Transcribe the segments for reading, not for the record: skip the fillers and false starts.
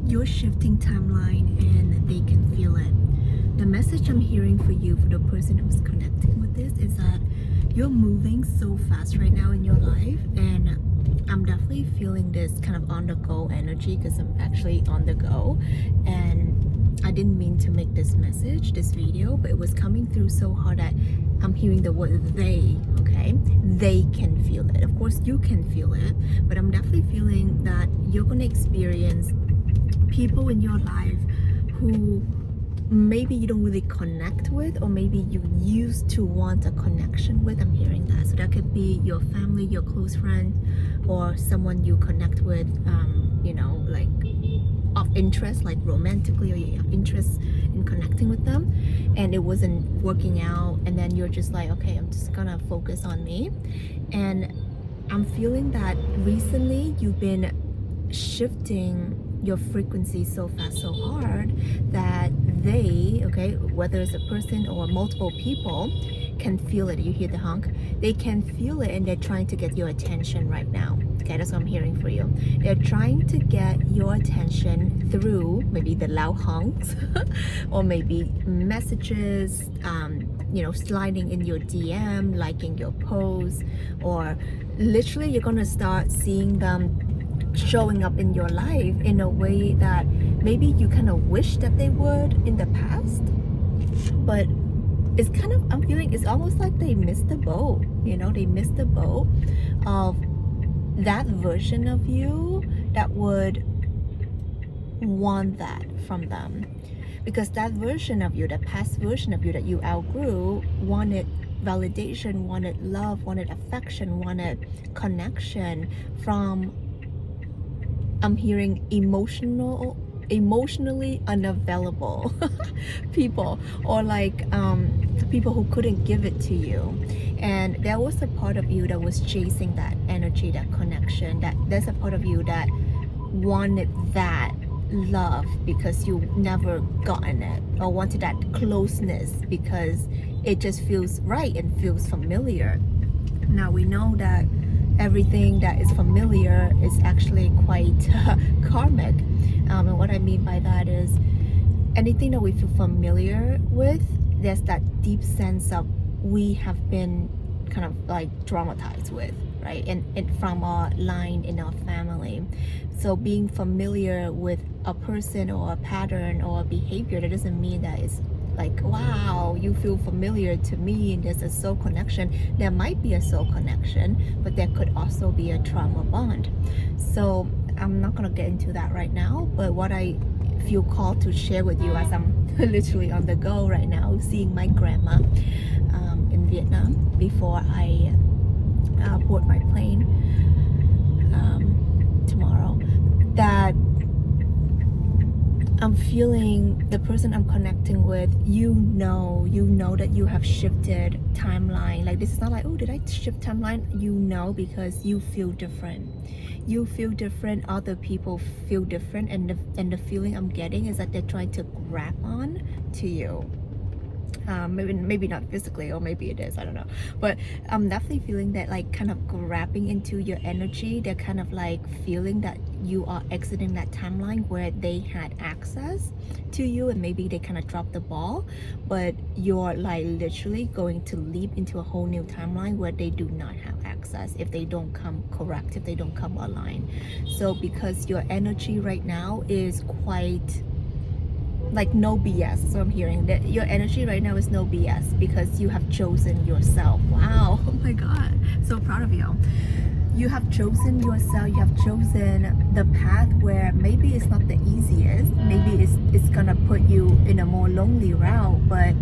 You're shifting timeline and they can feel it. The message I'm hearing for you, for the person who's connecting with this, is that you're moving so fast right now in your life, and I'm definitely feeling this kind of on the go energy because I'm actually on the go. And I didn't mean to make this video, but it was coming through so hard that I'm hearing the word they, okay? They can feel it. Of course, you can feel it, but I'm definitely feeling that you're going to experience people in your life who maybe you don't really connect with, or maybe you used to want a connection with. I'm hearing that. So that could be your family, your close friend, or someone you connect with, like of interest, like romantically, or you have interest in connecting with them, and it wasn't working out, and then you're just like, okay, I'm just gonna focus on me. And I'm feeling that recently you've been shifting your frequency so fast, so hard, that they, okay, whether it's a person or multiple people, can feel it. You hear the honk? They can feel it, and they're trying to get your attention right now. Okay, that's what I'm hearing for you. They're trying to get your attention through maybe the loud honks or maybe messages, sliding in your DM, liking your post, or literally you're gonna start seeing them showing up in your life in a way that maybe you kind of wish that they would in the past, but it's kind of, I'm feeling it's almost like they missed the boat. They missed the boat of that version of you that would want that from them, because that version of you, the past version of you that you outgrew, wanted validation, wanted love, wanted affection, wanted connection from, I'm hearing emotionally unavailable people, or like people who couldn't give it to you. And there was a part of you that was chasing that energy, that connection, that there's a part of you that wanted that love because you never gotten it, or wanted that closeness because it just feels right and feels familiar. Now we know that everything that is familiar is actually quite karmic, and what I mean by that is anything that we feel familiar with, there's that deep sense of we have been kind of like traumatized with, right? And from our line in our family. So being familiar with a person or a pattern or a behavior, that doesn't mean that it's like, wow, you feel familiar to me and there's a soul connection. There might be a soul connection, but there could also be a trauma bond. So I'm not gonna get into that right now, but what I feel called to share with you, as I'm literally on the go right now, seeing my grandma in Vietnam before I board my plane tomorrow, that I'm feeling the person I'm connecting with, you know that you have shifted timeline. Like, this is not like, oh, did I shift timeline? Because you feel different. You feel different, other people feel different, and the feeling I'm getting is that they're trying to grab on to you. Maybe not physically, or maybe it is, I don't know, but I'm definitely feeling that, like, kind of grabbing into your energy. They're kind of like feeling that you are exiting that timeline where they had access to you, and maybe they kind of dropped the ball, but you're like literally going to leap into a whole new timeline where they do not have access if they don't come correct, if they don't come aligned. So because your energy right now is quite like no BS. So I'm hearing that your energy right now is no BS because you have chosen yourself. Wow, oh my God, so proud of you. You have chosen yourself. You have chosen the path where maybe it's not the easiest, maybe it's gonna put you in a more lonely route, but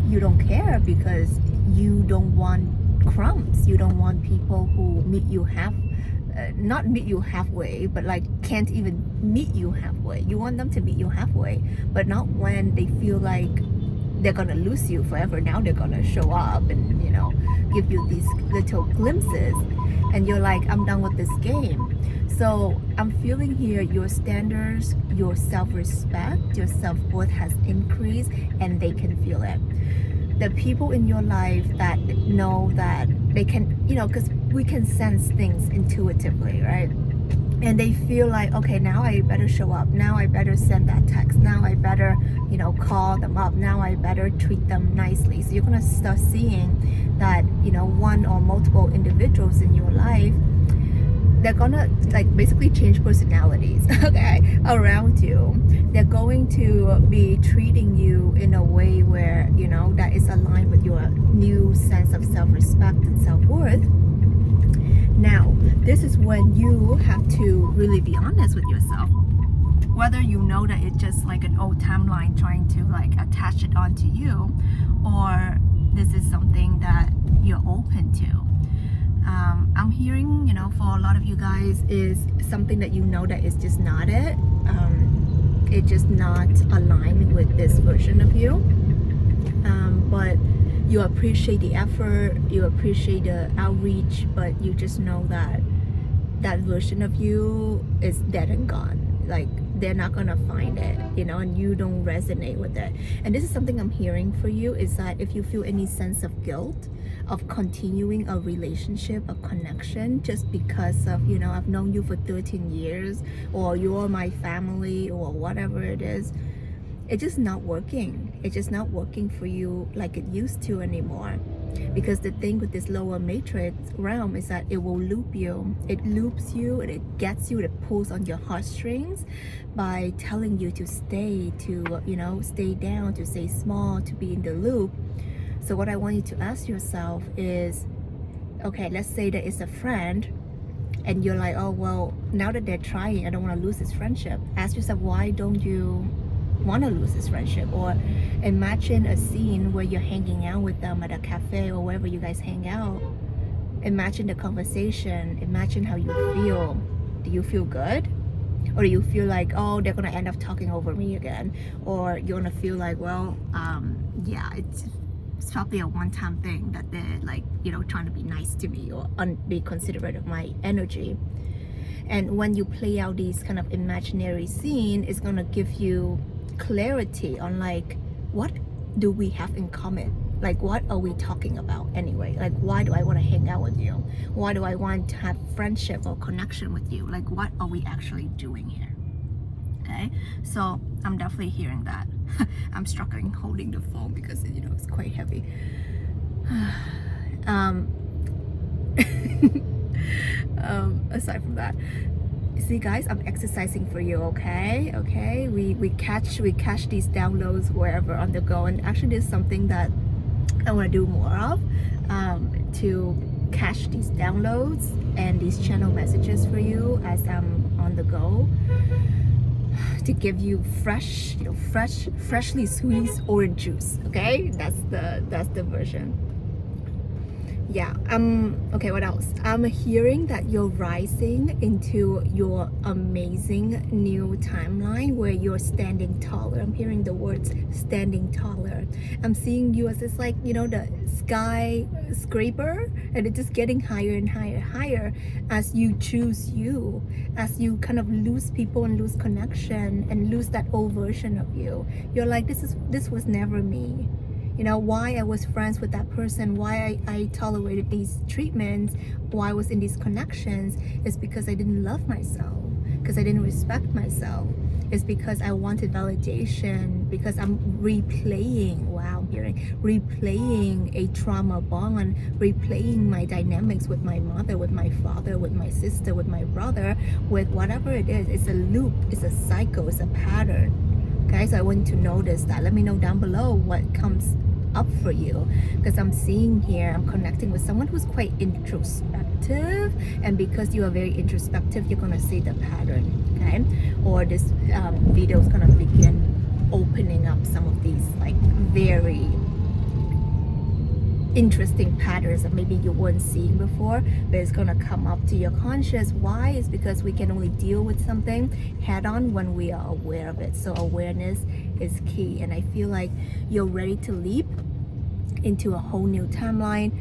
you don't care because you don't want crumbs. You don't want people who meet you not meet you halfway, but like can't even meet you halfway. You want them to meet you halfway, but not when they feel like they're gonna lose you forever. Now they're gonna show up and give you these little glimpses, and you're like, I'm done with this game. So I'm feeling here your standards, your self-respect, your self-worth has increased, and they can feel it. The people in your life that know that they can, because we can sense things intuitively, right? and they feel like, okay, now I better show up, now I better send that text, now I better, call them up, now I better treat them nicely. So you're gonna start seeing that, one or multiple individuals in your life, they're gonna like basically change personalities, okay, around you. They're going to be treating you in a way where, that is aligned with your new sense of self-respect and self-worth. Now, this is when you have to really be honest with yourself. Whether you know that it's just like an old timeline trying to like attach it onto you, or this is something that you're open to. I'm hearing, for a lot of you guys, is something that that is just not it. It's just not aligned with this version of you. But you appreciate the effort, you appreciate the outreach, but you just know that that version of you is dead and gone. Like, they're not gonna find it, and you don't resonate with it. And this is something I'm hearing for you, is that if you feel any sense of guilt of continuing a relationship, a connection, just because of, I've known you for 13 years, or you're my family, or whatever it is, it's just not working. It's just not working for you like it used to anymore. Because the thing with this lower matrix realm is that it will loop you. It loops you and it gets you, it pulls on your heartstrings by telling you to stay, to, stay down, to stay small, to be in the loop. So what I want you to ask yourself is, okay, let's say that it's a friend, and you're like, oh, well, now that they're trying, I don't want to lose this friendship. Ask yourself, why don't you want to lose this friendship? Or imagine a scene where you're hanging out with them at a cafe or wherever you guys hang out. Imagine the conversation. Imagine how you feel. Do you feel good? Or do you feel like, oh, they're gonna end up talking over me again? Or you're gonna feel like, well, yeah, it's probably a one-time thing that they're like, trying to be nice to me or be considerate of my energy. And when you play out these kind of imaginary scene, it's gonna give you clarity on like, what do we have in common? Like, what are we talking about anyway? Like, why do I want to hang out with you? Why do I want to have friendship or connection with you? Like, what are we actually doing here? Okay, so I'm definitely hearing that. I'm struggling holding the phone because it's quite heavy. Aside from that, see guys, I'm exercising for you, okay? We catch these downloads wherever on the go, and actually there's something that I want to do more of, to catch these downloads and these channel messages for you as I'm on the go, to give you freshly squeezed orange juice. Okay, that's the version. Yeah. Okay, what else? I'm hearing that you're rising into your amazing new timeline where you're standing taller. I'm hearing the words standing taller. I'm seeing you as this, like, the skyscraper, and it's just getting higher and higher as you choose you, as you kind of lose people and lose connection and lose that old version of you. You're like, this was never me. Why I was friends with that person, why I tolerated these treatments, why I was in these connections, is because I didn't love myself, because I didn't respect myself. It's because I wanted validation, because I'm replaying a trauma bond, replaying my dynamics with my mother, with my father, with my sister, with my brother, with whatever it is. It's a loop, it's a cycle, it's a pattern. Guys, I want you to notice that. Let me know down below what comes up for you, because I'm seeing here, I'm connecting with someone who's quite introspective, and because you are very introspective, you're gonna see the pattern, okay? Or this video is gonna begin opening up some of these like very interesting patterns that maybe you weren't seeing before, but it's gonna come up to your conscious. Why? Is because we can only deal with something head on when we are aware of it. So awareness is key, and I feel like you're ready to leap into a whole new timeline.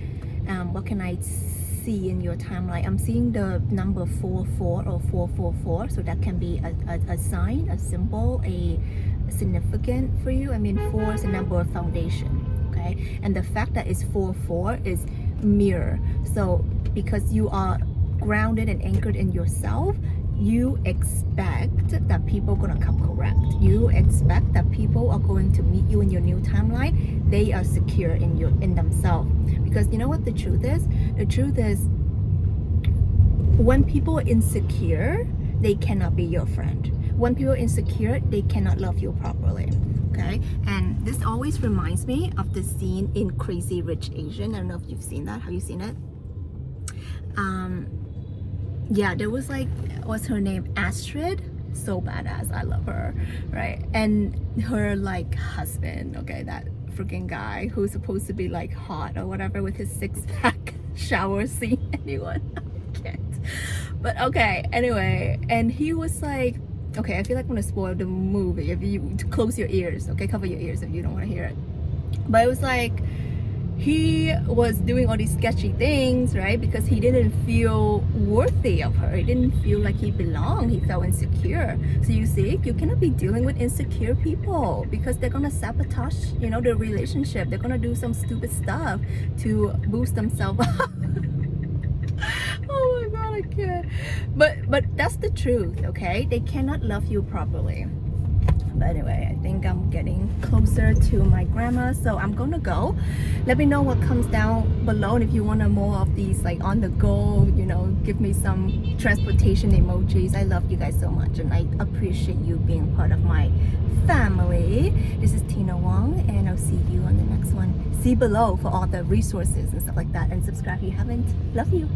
What can I see in your timeline? I'm seeing the number 44 or 444, so that can be a sign, a symbol, a significant for you. I mean, 4 is a number of foundation. Okay? And the fact that it's 4-4 is mirror. So because you are grounded and anchored in yourself, you expect that people are gonna come correct. You expect that people are going to meet you in your new timeline. They are secure in themselves. Because you know what the truth is? The truth is, when people are insecure, they cannot be your friend. When people are insecure, they cannot love you properly. Okay, and this always reminds me of the scene in Crazy Rich Asian. I don't know if you've seen that. Have you seen it? Yeah, there was like, what's her name? Astrid. So badass. I love her, right? And her like husband, okay, that freaking guy who's supposed to be like hot or whatever with his six-pack shower scene. Anyone? I can't. But okay, anyway, and he was like, okay, I feel like I'm gonna spoil the movie if you close your ears, okay, cover your ears if you don't want to hear it. But it was like he was doing all these sketchy things, right? Because he didn't feel worthy of her. He didn't feel like he belonged. He felt insecure. So you see, you cannot be dealing with insecure people because they're gonna sabotage, you know, the relationship. They're gonna do some stupid stuff to boost themselves up. Oh my god, I can't. But that's the truth, okay? They cannot love you properly. But anyway, I think I'm getting closer to my grandma, so I'm gonna go. Let me know what comes down below, and if you want more of these like on the go, you know, give me some transportation emojis. I love you guys so much, and I appreciate you being part of my family. This is Tina Wong, and I'll see you on the next one. See below for all the resources and stuff like that, and subscribe if you haven't. Love you.